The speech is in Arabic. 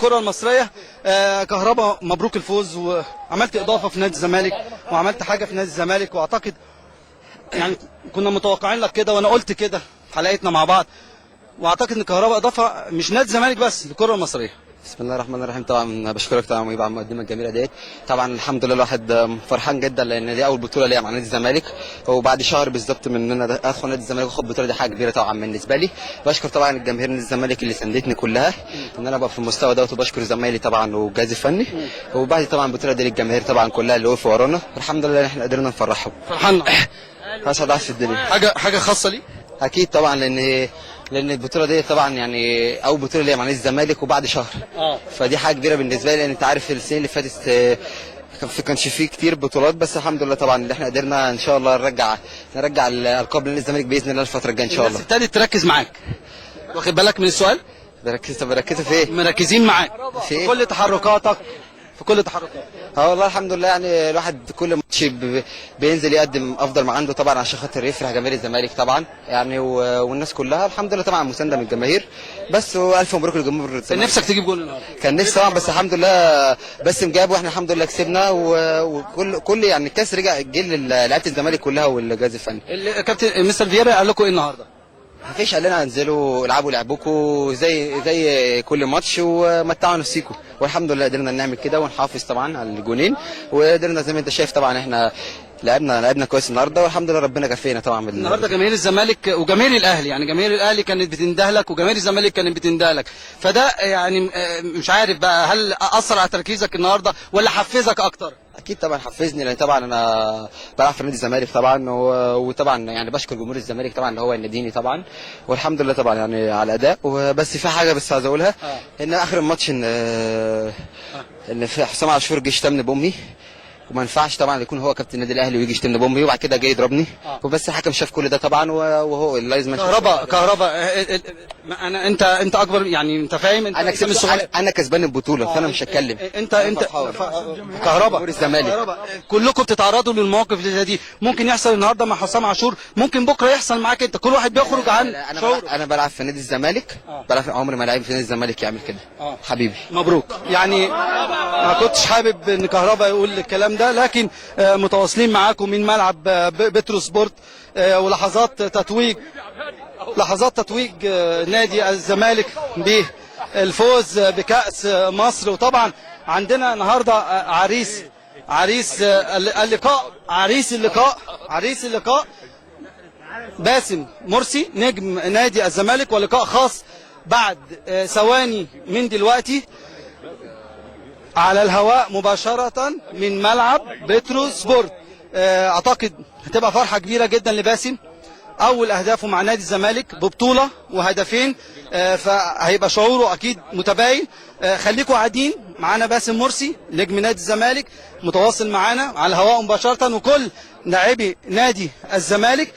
الكره المصريه. كهربا مبروك الفوز، وعملت اضافه في نادي الزمالك وعملت حاجه في نادي الزمالك، واعتقد يعني كنا متوقعين لك كده، وانا قلت كده في حلقتنا مع بعض، واعتقد ان كهربا اضافه مش نادي الزمالك بس للكره المصريه. بسم الله الرحمن الرحيم. طبعا بشكرك طبعا ويبقى على المقدمه الجميله ديت. طبعا الحمد لله الواحد فرحان جدا لان دي اول بطوله ليا مع نادي الزمالك، وبعد شهر بالظبط من ان انا ادخل نادي الزمالك واخد بطوله، دي حاجه كبيره طبعا بالنسبه لي. بشكر طبعا الجماهير نادي الزمالك اللي ساندتني كلها ان انا ابقى في المستوى دوت، وبشكر زمايلي طبعا والجهاز الفني، وبعد طبعا البطوله دي للجماهير طبعا كلها اللي وقفوا ورانا. الحمد لله ان احنا قدرنا نفرحهم. فرحان اسعد واحد في الدنيا. حاجه خاصه لي اكيد طبعا لان البطوله دي طبعا يعني اول بطوله ليا مع نادي الزمالك وبعد شهر، فدي حاجه كبيره بالنسبه لي، لان انت عارف السنين اللي فاتت كانش فيه كتير بطولات، بس الحمد لله طبعا اللي احنا قدرنا ان شاء الله نرجع الالقاب لنادي الزمالك باذن الله الفتره الجايه ان شاء الله. ابتدت تركز معاك، واخد بالك من السؤال؟ بركزوا في ايه؟ مركزين معاك في ايه؟ كل تحركاتك، في كل تحركاتك. والله الحمد لله، يعني الواحد كل ماتش بينزل يقدم افضل ما عنده طبعا عشان خاطر يفرح جماهير الزمالك طبعا يعني، والناس كلها الحمد لله طبعا مسانده من الجماهير بس، والف مبروك للجمهور. كان نفسك تجيب جول النهارده؟ كان نفسي طبعا، بس الحمد لله باسم جاب واحنا الحمد لله كسبنا، وكل يعني الكاس رجع جه لعيبه الزمالك كلها والجهاز الفني. كابتن مستر فييرا قال لكم ايه النهارده؟ مفيش، قال لنا انزلوا العبوا لعبكم زي كل ماتش ومتعوا نفسيكم، والحمد لله قدرنا نعمل كده ونحافظ طبعا على الجونين، وقدرنا زي ما انت شايف طبعا احنا لعبنا كويس النهارده، والحمد لله ربنا كفينا طبعا. النهارده جماهير الزمالك وجماهير الاهلي، يعني جماهير الاهلي كانت بتندهلك وجماهير الزمالك كانت بتندهلك، فده يعني مش عارف بقى هل اثر على تركيزك النهارده ولا حفزك اكتر؟ اكيد طبعا حفزني، لان طبعا انا بلعب في نادي الزمالك طبعا، وطبعا يعني بشكر جمهور الزمالك طبعا اللي هو يناديني طبعا، والحمد لله طبعا يعني على الاداء. وبس في حاجه بس عايز اقولها، ان اخر الماتش ان في حسام عاشور جه شتمني بامي، وما ينفعش طبعا يكون هو كابتن النادي الاهلي ويجي يشتمني بامي وبعد كده جاي يضربني، وبس الحكم شاف كل ده طبعا، وهو لازم كهربا انت اكبر، يعني انت فاهم، انت انا كسبان البطوله، فانا مش هتكلم. انت كهربا الزمالك كلكم بتتعرضوا للمواقف اللي زي دي، ممكن يحصل النهارده مع حسام عاشور، ممكن بكره يحصل معاك انت، كل واحد بيخرج عن شعوره. انا بلعب في نادي الزمالك، بلعب عمري ما لعيب في نادي الزمالك يعمل كده. حبيبي مبروك. يعني ما كنتش حابب ان كهربا يقول الكلام ده، لكن متواصلين معاكم من ملعب بترو سبورت، ولحظات تتويج نادي الزمالك بالفوز بكأس مصر. وطبعا عندنا النهارده عريس اللقاء باسم مرسي نجم نادي الزمالك، ولقاء خاص بعد ثواني من دلوقتي على الهواء مباشرة من ملعب بترو سبورت. اعتقد هتبقى فرحة كبيرة جدا لباسم، اول اهدافه مع نادي الزمالك ببطولة وهدفين، فهيبقى شعوره اكيد متباين. خليكم قاعدين معانا، باسم مرسي نجم نادي الزمالك متواصل معانا على الهواء مباشرة، وكل لاعبي نادي الزمالك